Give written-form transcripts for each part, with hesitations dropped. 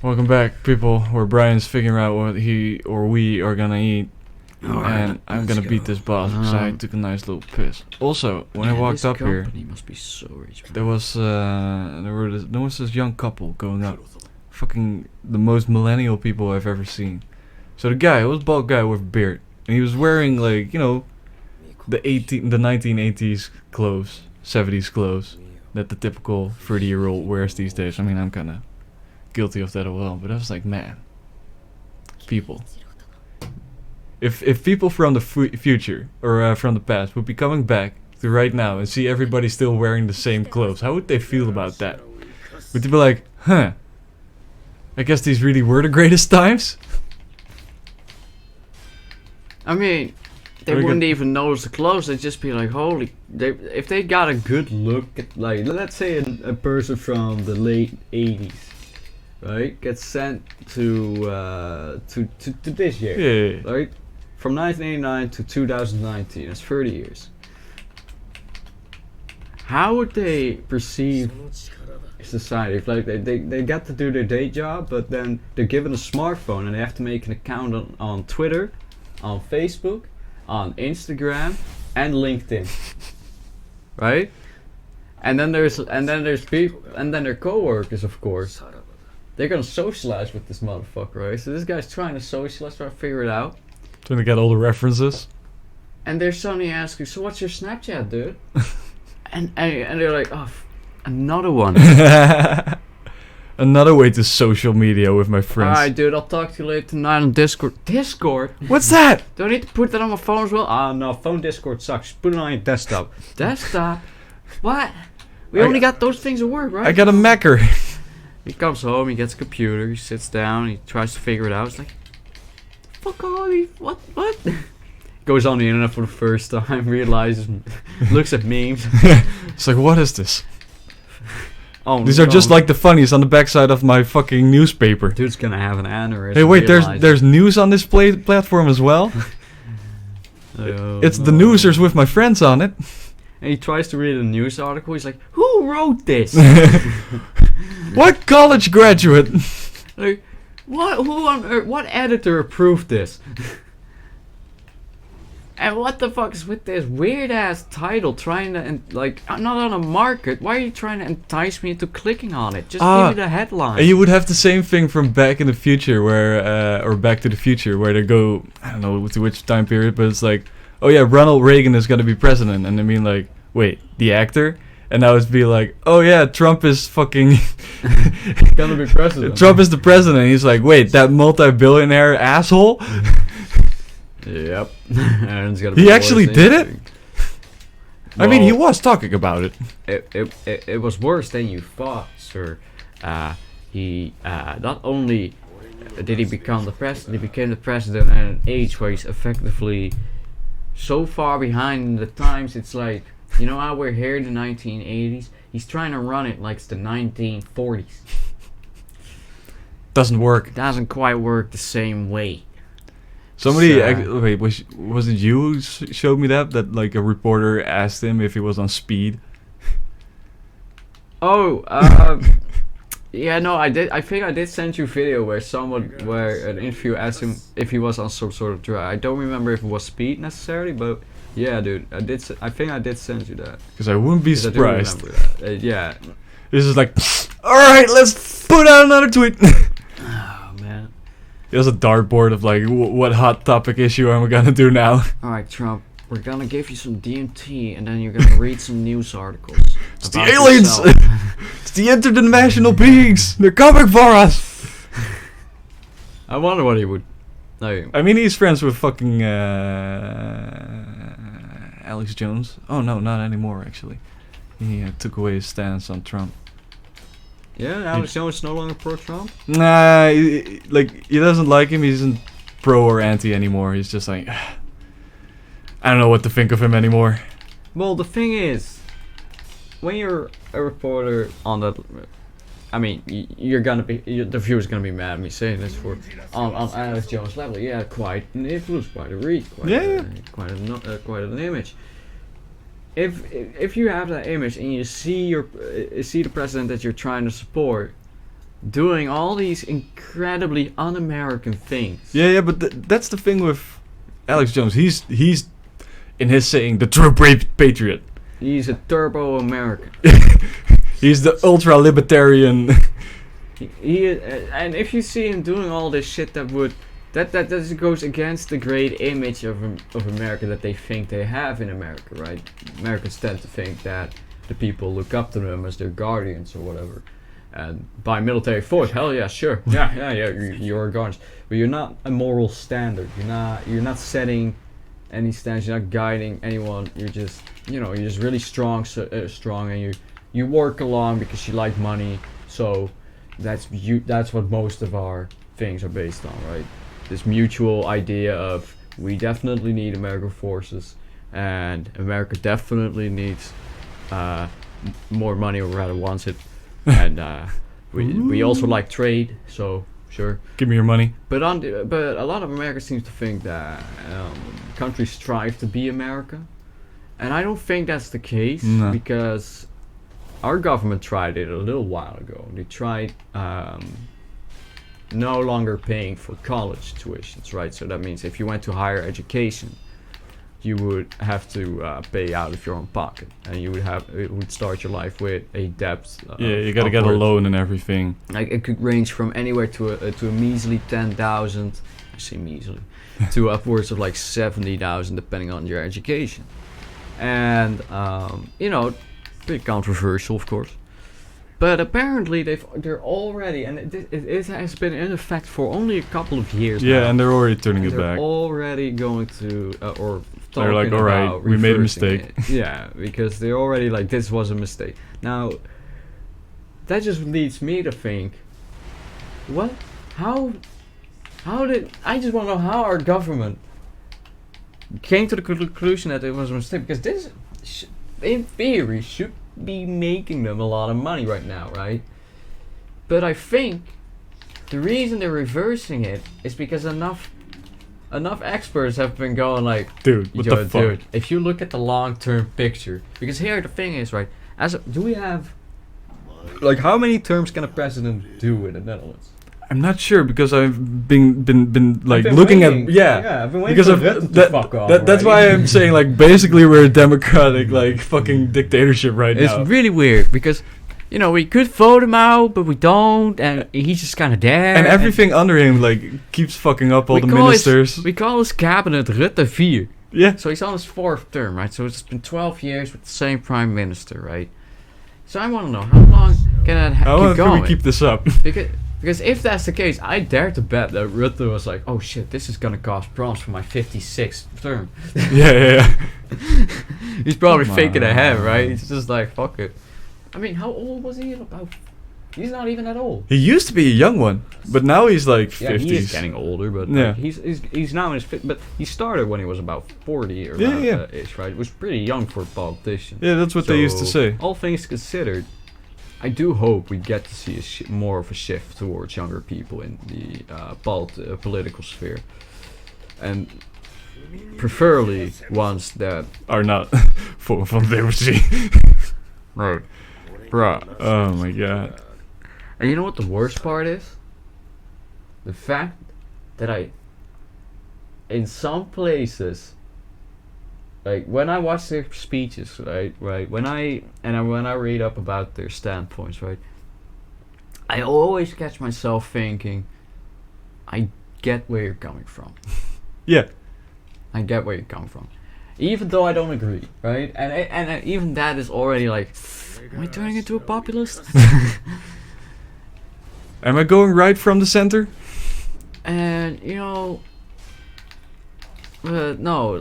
Welcome back, people, where Brian's figuring out what he or we are gonna eat. And I'm gonna beat this boss because I took a nice little piss. Also, when I walked up here, must be so rich, there was this young couple going up. Fucking the most millennial people I've ever seen. So the guy, it was a bald guy with a beard. And he was wearing, like, you know, the 1980s clothes, 70s clothes that the typical 30-year-old wears these days. I mean, I'm kinda guilty of that as well, but I was like, man, people. If people from the future or from the past would be coming back to right now and see everybody still wearing the same clothes, how would they feel about that? Would they be like, huh, I guess these really were the greatest times? I mean, they wouldn't even notice the clothes. They'd just be like, holy. If they got a good look at, like, let's say a person from the late 80s, right, gets sent to this year, Yeah. right? From 1989 to 2019, that's 30 years. How would they perceive society? If, like, they got to do their day job, but then they're given a smartphone and they have to make an account on Twitter, on Facebook, on Instagram, and LinkedIn, right? And then there's people, and then their coworkers, of course. They're gonna socialize with this motherfucker, right? So this guy's trying to socialize, trying to figure it out. Trying to get all the references. And they're suddenly asking, so what's your Snapchat, dude? and they're like, oh, another one. Another way to social media with my friends. Alright, dude, I'll talk to you later tonight on Discord. Discord? What's that? Do I need to put that on my phone as well? Ah, no, phone Discord sucks. Put it on your desktop. Desktop? What? We only got those things at work, right? I got a Macker. He comes home, he gets a computer, he sits down, he tries to figure it out. It's like, fuck all these, what? Goes on the internet for the first time, realizes, looks at memes. It's like, what is this? Oh, These are just like the funnies on the backside of my fucking newspaper. Dude's gonna have an aneurysm. Hey, wait, there's news on this platform as well? It's the newsers with my friends on it. And he tries to read a news article, he's like, who wrote this? What college graduate? Like, what? Who on earth? What editor approved this? And what the fuck is with this weird ass title? Trying to I'm not on a market. Why are you trying to entice me into clicking on it? Just give me the headline. And you would have the same thing from Back in the Future, where or Back to the Future, where they go, I don't know to which time period, but it's like, oh yeah, Ronald Reagan is gonna be president, and I mean like, wait, the actor. And now it's be like, oh yeah, Trump is fucking gonna be president. Trump is the president. He's like, wait, that multi-billionaire asshole? Yep. And he actually did it? Well, I mean, he was talking about it. It was worse than you thought, sir. He not only did he become the president, he became the president at an age where he's effectively so far behind the times. It's like, you know how we're here in the 1980s? He's trying to run it like it's the 1940s. Doesn't work. Doesn't quite work the same way. Somebody, wait, was it you who showed me that like a reporter asked him if he was on speed? Oh, yeah, no, I did. I think I did send you a video where an interview asked him if he was on some sort of drug. I don't remember if it was speed necessarily, but yeah, dude, I think I did send you that. Because I wouldn't be surprised. Yeah. This is like, all right, let's put out another tweet. Oh man. It was a dartboard of like, what hot topic issue am I gonna do now? All right, Trump. We're gonna give you some DMT, and then you're gonna read some news articles. It's the aliens! It's the interdimensional beings! They're coming for us! I wonder what he would... I mean, he's friends with fucking Alex Jones. Oh no, not anymore actually. He took away his stance on Trump. Yeah, Alex Jones is no longer pro-Trump? Nah, he doesn't like him. He isn't pro or anti anymore. He's just like... I don't know what to think of him anymore. Well, the thing is, when you're a reporter on that, I mean, you're gonna be, the viewer's gonna be mad at me saying this on Alex Jones' level. Yeah, quite an influence, quite a reach, quite an image. If you have that image and you see the president that you're trying to support doing all these incredibly un-American things. Yeah, but that's the thing with Alex Jones. He's in his saying the true patriot. He's a turbo American. He's the ultra libertarian. And if you see him doing all this shit that goes against the great image of America that they think they have in America, right? Americans tend to think that the people look up to them as their guardians or whatever. And by military force, hell yeah, sure. Yeah, you're a guardian. But you're not a moral standard. You're not setting any standards, you're not guiding anyone. You're just really strong and you work along because you like money. So that's what most of our things are based on, right? This mutual idea of we definitely need American forces and America definitely needs more money, or rather wants it. And we also like trade, so sure. Give me your money. But a lot of Americans seem to think that countries strive to be America, and I don't think that's the case. No. Because our government tried it a little while ago. They tried no longer paying for college tuitions, right? So that means if you went to higher education, you would have to pay out of your own pocket, and it would start your life with a debt. You gotta get a loan and everything. Like it could range from anywhere to a measly 10,000. I say measly, to upwards of like 70,000, depending on your education. And pretty controversial, of course. But apparently they're already, and it has been in effect for only a couple of years now. Yeah, and they're already turning it They're back. already going to or They're like, talking alright, about we made a reversing mistake. it. Yeah, because they're already like, this was a mistake. Now, that just leads me to think, how did, I just want to know how our government came to the conclusion that it was a mistake, because this, in theory, should be making them a lot of money right now, right? But I think the reason they're reversing it is because enough experts have been going like, dude, what the fuck? Dude, if you look at the long-term picture, because here the thing is, right, do we have, like, how many terms can a president do in the Netherlands? I'm not sure, because I've been like I've been looking waiting. at I've been waiting because for of Rutte to fuck off, that's right? why I'm saying, like, basically we're a democratic, like, fucking dictatorship right now. It's really weird because, we could vote him out, but we don't, and he's just kind of there. And everything under him, like, keeps fucking up all the ministers. We call his cabinet Rutte 4. Yeah. So he's on his 4th term, right? So it's been 12 years with the same prime minister, right? So I want to know, how long can that How long keep going? can we keep this up? Because if that's the case, I dare to bet that Rutte was like, oh shit, this is gonna cost problems for my 56th term. Yeah. He's probably thinking ahead, right? He's just like, fuck it. I mean, how old was he? He's not even that old. He used to be a young one, but now he's like 50s. Yeah, he is getting older, but yeah. he's now in his but he started when he was about 40 or ish, right? It was pretty young for a politician. Yeah, that's what they used to say. All things considered, I do hope we get to see more of a shift towards younger people in the political sphere, and preferably ones that are not full van democracy. Right, bruh. Oh my god. And you know what the worst part is? The fact that in some places, like when I watch their speeches, right, when I read up about their standpoints, right, I always catch myself thinking, I get where you're coming from. Yeah. I get where you're coming from, even though I don't agree, right? And even that is already like, am I turning into a populist? Am I going right from the center? And no,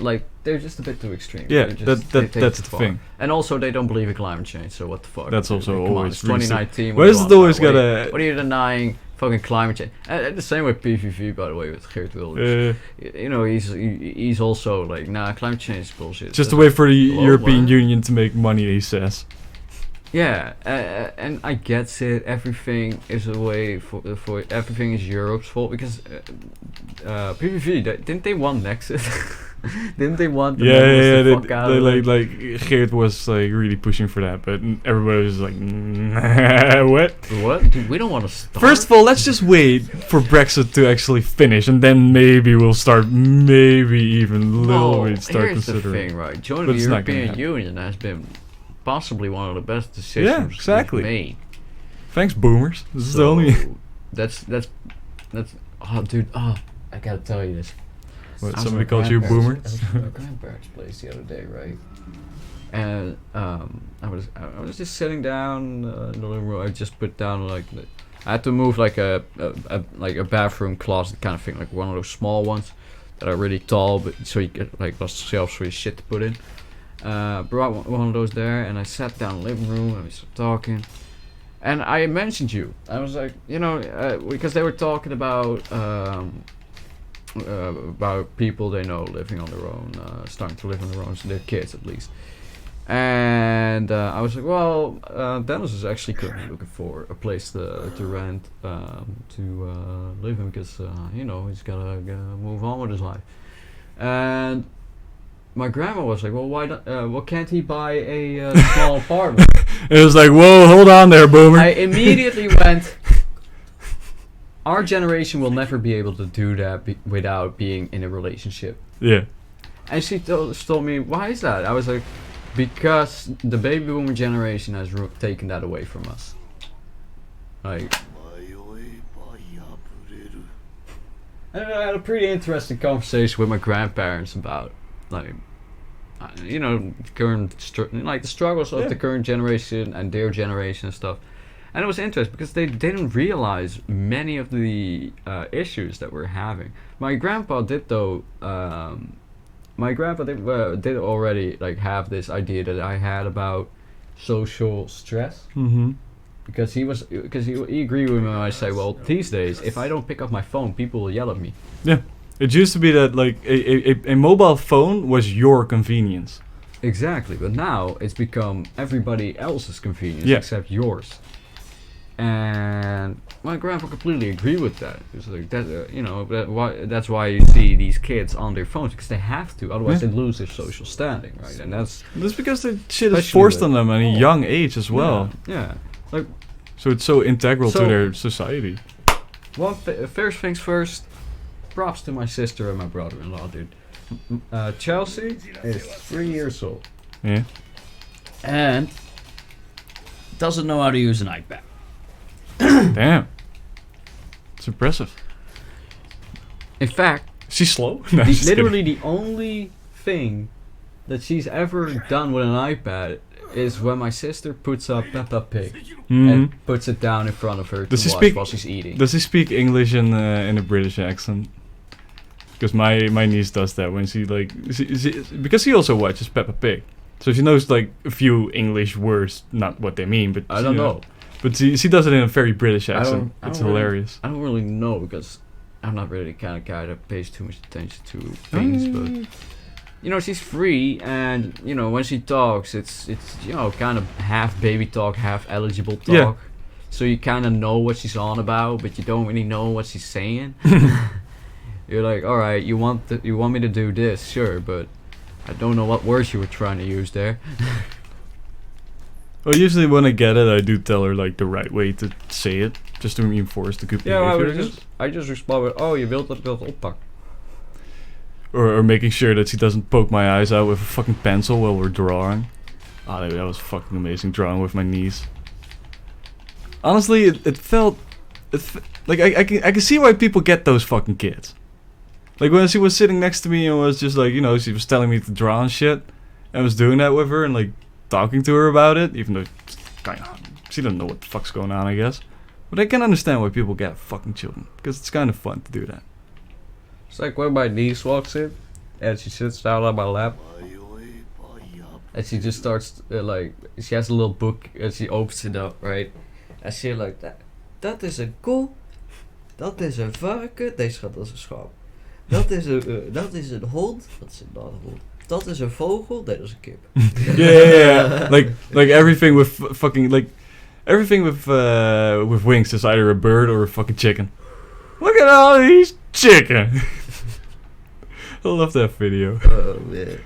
like they're just a bit too extreme. Yeah, that's the thing. And also, they don't believe in climate change. So what the fuck? That's also always it's 2019. Why is it always gotta? What are you denying? Fucking climate change. The same with PVV, by the way, with Geert Wilders. He's also like, nah, climate change is bullshit. Just a way for the European Union to make money, he says. Yeah, and I get it. Everything is a way for everything is Europe's fault because PPV didn't they want Nexus? Didn't they want the Netherlands to fuck out They of it? like Geert was like really pushing for that, but everybody was like, what? What? Dude, we don't want to start. First of all, let's just wait for Brexit to actually finish, and then maybe we'll start, maybe even little bit start here's considering. the thing, right? Joining But the it's not gonna European happen. Union has been possibly one of the best decisions exactly. we've made. Thanks, boomers. This is the So, only. That's. Oh, dude. Oh, I gotta tell you this. What, I was somebody at called you a boomer? I was at my grandparents' place the other day, right? And I was just sitting down in the living room. I just put down I had to move like a bathroom closet kind of thing, like one of those small ones that are really tall, but so you get like lots of shelves for your shit to put in. Brought one of those there, and I sat down in the living room and we started talking. And I mentioned you. I was like, because they were talking about people they know living on their own, starting to live on their own, so their kids at least. And I was like, well, Dennis is actually currently looking for a place to rent to live in because he's gotta move on with his life. And my grandma was like, well, why can't he buy a small apartment? It was like, whoa, hold on there, boomer. I immediately went, our generation will never be able to do that without being in a relationship. Yeah. And she told me, why is that? I was like, because the baby boomer generation has taken that away from us. Like, and I had a pretty interesting conversation with my grandparents about, like, current the struggles of the current generation and their generation and stuff. And it was interesting because they didn't realize many of the issues that we're having. My grandpa did though. My grandpa did already like have this idea that I had about social stress. Mm-hmm. Because he agreed with me when I say, well, these days if I don't pick up my phone, people will yell at me. Yeah. It used to be that like a mobile phone was your convenience. Exactly, but now it's become everybody else's convenience except yours. And my grandpa completely agreed with that. It's like that, that's why you see these kids on their phones because they have to, otherwise they lose their social standing, right? And that's because the shit is forced on them at a young age as well. Yeah. Like, so it's so integral to their society. First things first. Props to my sister and my brother-in-law, dude. Chelsea is 3 years old. Yeah. And doesn't know how to use an iPad. Damn. It's impressive. In fact, she's slow. No, literally the only thing that she's ever done with an iPad is when my sister puts up Peppa Pig and puts it down in front of her to watch while she's eating. Does he speak English in a British accent? Because my niece does that when she like because she also watches Peppa Pig, so she knows like a few English words, not what they mean, but I don't know. But she does it in a very British accent. It's hilarious. I don't really know because I'm not really the kind of guy that pays too much attention to things, but she's free, and when she talks, it's kind of half baby talk, half eligible talk. Yeah. So you kind of know what she's on about, but you don't really know what she's saying. You're like, all right, you want me to do this, sure, but I don't know what words you were trying to use there. Well, usually when I get it, I do tell her like the right way to say it, just to reinforce the good behavior. I just respond with, oh, je wilt dat ik dat oppak. Or making sure that she doesn't poke my eyes out with a fucking pencil while we're drawing. That was fucking amazing, drawing with my niece. Honestly, it felt like I can see why people get those fucking kids. Like when she was sitting next to me and was just like, she was telling me to draw and shit, and I was doing that with her and like talking to her about it, even though she doesn't know what the fuck's going on, I guess. But I can understand why people get fucking children, because it's kind of fun to do that. It's like when my niece walks in and she sits down on my lap and she just starts she has a little book and she opens it up, right? En she like dat is een koe, dat is een varken, deze gaat als een schaap. Dat is een hond, dat is een hond. Dat is een vogel, dat is een kip. Yeah. Like everything with fucking like everything with wings is either a bird or a fucking chicken. Look at all these chicken. I love that video. Oh man.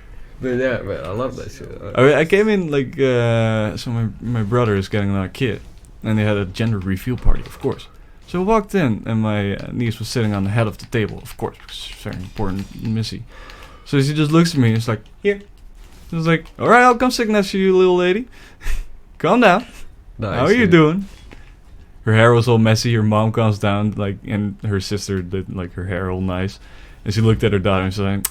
But yeah, man, I love that shit. I came in like so my brother is getting another kid, and they had a gender reveal party, of course. So I walked in, and my niece was sitting on the head of the table, of course, because she's very important, Missy. So she just looks at me and is like, "Here." I was like, "All right, I'll come sit next to you, little lady. Calm down. Nice, How are you yeah. doing?" Her hair was all messy. Her mom comes down, like, and her sister did like her hair all nice, and she looked at her daughter and she's like,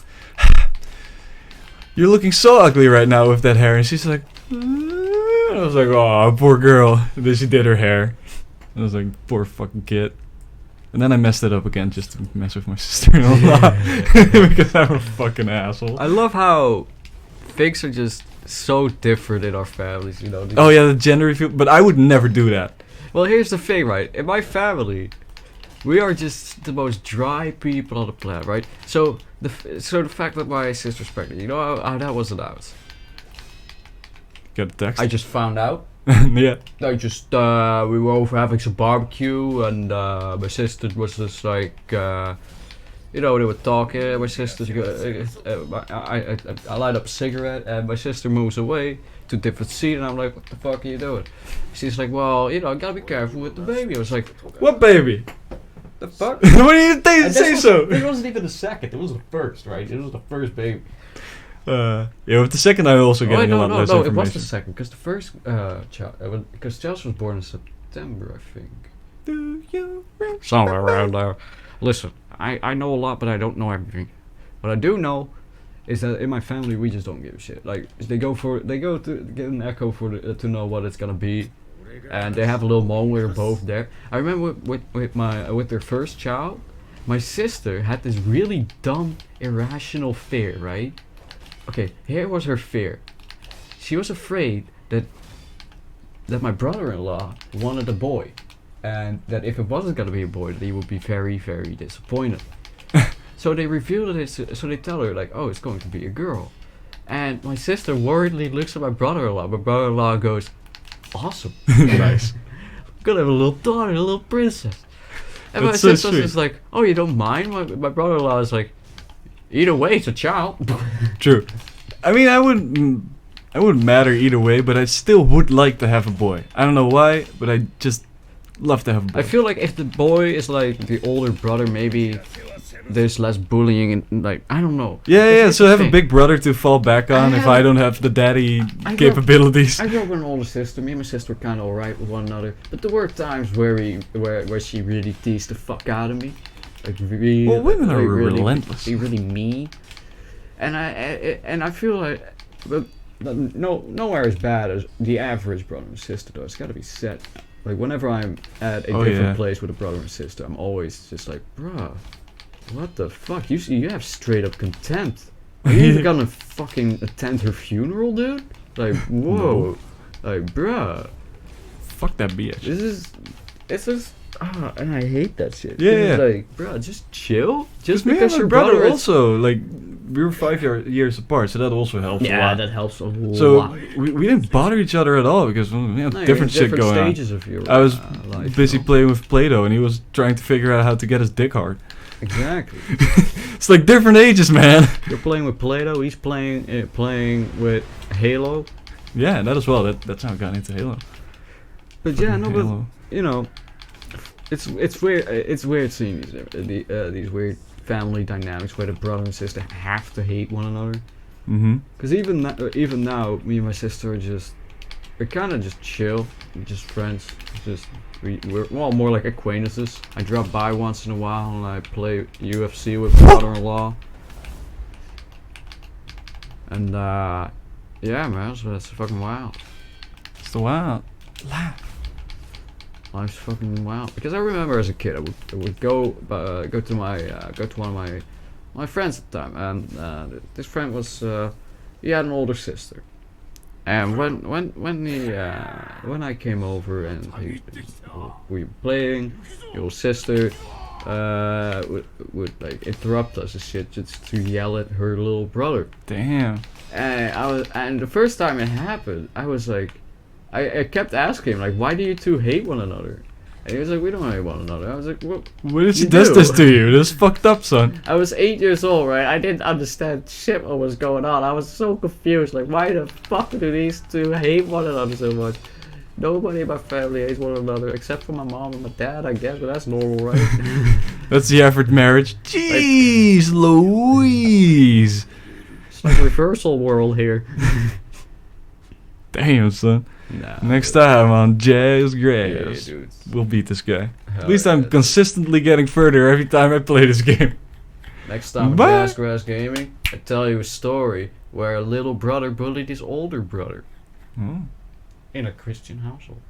"You're looking so ugly right now with that hair." And she's like, I was like, "Oh, poor girl." And then she did her hair. I was like, "Poor fucking kid." And then I messed it up again just to mess with my sister-in-law because I'm a fucking asshole. I love how things are just so different in our families, you know. Oh yeah, the gender reveal, but I would never do that. Well, here's the thing, right? In my family, we are just the most dry people on the planet, right? So the fact that my sister's pregnant, you know how that was announced? Get a text. I just found out. Yeah. I just we were over having some barbecue, and my sister was just like, you know, they were talking. My sister's I light up a cigarette, and my sister moves away to a different seat, and I'm like, "What the fuck are you doing?" She's like, "Well, you know, I gotta be careful with the baby." I was like, What baby? "The fuck?" What do you think? Say so. It wasn't even the second. It was the first, right? It was the first baby. Yeah, with the second I'm also getting a lot less no, information. it was the second, because the first child, because Chelsea was born in September, I think. Do you Somewhere around there. Listen, I know a lot, but I don't know everything. What I do know is that in my family we just don't give a shit. Like they go to get an echo for to know what it's gonna be, and they have a little moment where they're both there. I remember with their first child, my sister had this really dumb, irrational fear, right? Okay, here was her fear. She was afraid that my brother-in-law wanted a boy, and that if it wasn't gonna be a boy, that he would be very, very disappointed. So they revealed it. So they tell her like, "Oh, it's going to be a girl," and my sister worriedly looks at my brother-in-law. My brother-in-law goes, "Awesome, Nice. gonna have a little daughter, a little princess." And my That's so sister's sweet. just like, "Oh, you don't mind?" My brother-in-law is like, "Either way, it's a child." True. I mean, I wouldn't matter either way, but I still would like to have a boy. I don't know why, but I just love to have a boy. I feel like if the boy is like the older brother, maybe there's less bullying and like I don't know. Yeah. So I have a thing. big brother to fall back on if I don't have the daddy I grew- capabilities. I grew up with an older sister. Me and my sister were kind of alright with one another, but there were times where she really teased the fuck out of me, like really. Well, women are really, relentless. Be really mean, and I feel like, but nowhere as bad as the average brother and sister though. It's got to be said. Like whenever I'm at a different place with a brother and sister, I'm always just like, bruh, what the fuck? You have straight up contempt. Are you even gonna fucking attend her funeral, dude? Like, whoa. Like, bruh. Fuck that bitch. It's just, and I hate that shit. Yeah, It's yeah. like, bruh, just chill. Just Me because and my your brother is... also, like, we were 5 years apart, so that also helps a lot. that helps a lot. So we didn't bother each other at all because we had No, different you're in shit going on. stages of your I was life, busy you know? playing with Play-Doh, and he was trying to figure out how to get his dick hard. Exactly. It's like different ages, man. You're playing with Play-Doh. He's playing with Halo. Yeah, that as well. That's how I got into Halo. But yeah, no, but Halo. you know, it's weird. It's weird seeing these weird family dynamics where the brother and sister have to hate one another. Mm-hmm. Because even now, me and my sister we're kind of just chill, we're just friends. We're well more like acquaintances. I drop by once in a while and I play UFC with my brother-in-law. And yeah, man, so that's fucking wild. It's the wild laugh. Life's fucking wild. Because I remember as a kid, I would go to one of my friends at the time, and this friend was he had an older sister, and when I came over and we were playing, your sister, would like interrupt us and shit just to yell at her little brother. Damn. And the first time it happened, I was like, I kept asking him like, why do you two hate one another? And he was like, we don't hate one another. I was like, what? What if she You does do. this to you? This is fucked up, son. I was 8 years old, right? I didn't understand shit what was going on. I was so confused. Like, why the fuck do these two hate one another so much? Nobody in my family hates one another except for my mom and my dad, I guess, but that's normal, right? That's the average marriage. Jeez Louise. It's like reversal world here. Damn, son. Nah, Next time on yeah, Jazzgrass, dude. we'll beat this guy. Hell At least yeah. I'm consistently getting further every time I play this game. Next time on Bye. Jazzgrass Gaming, I tell you a story where a little brother bullied his older brother Oh. in a Christian household.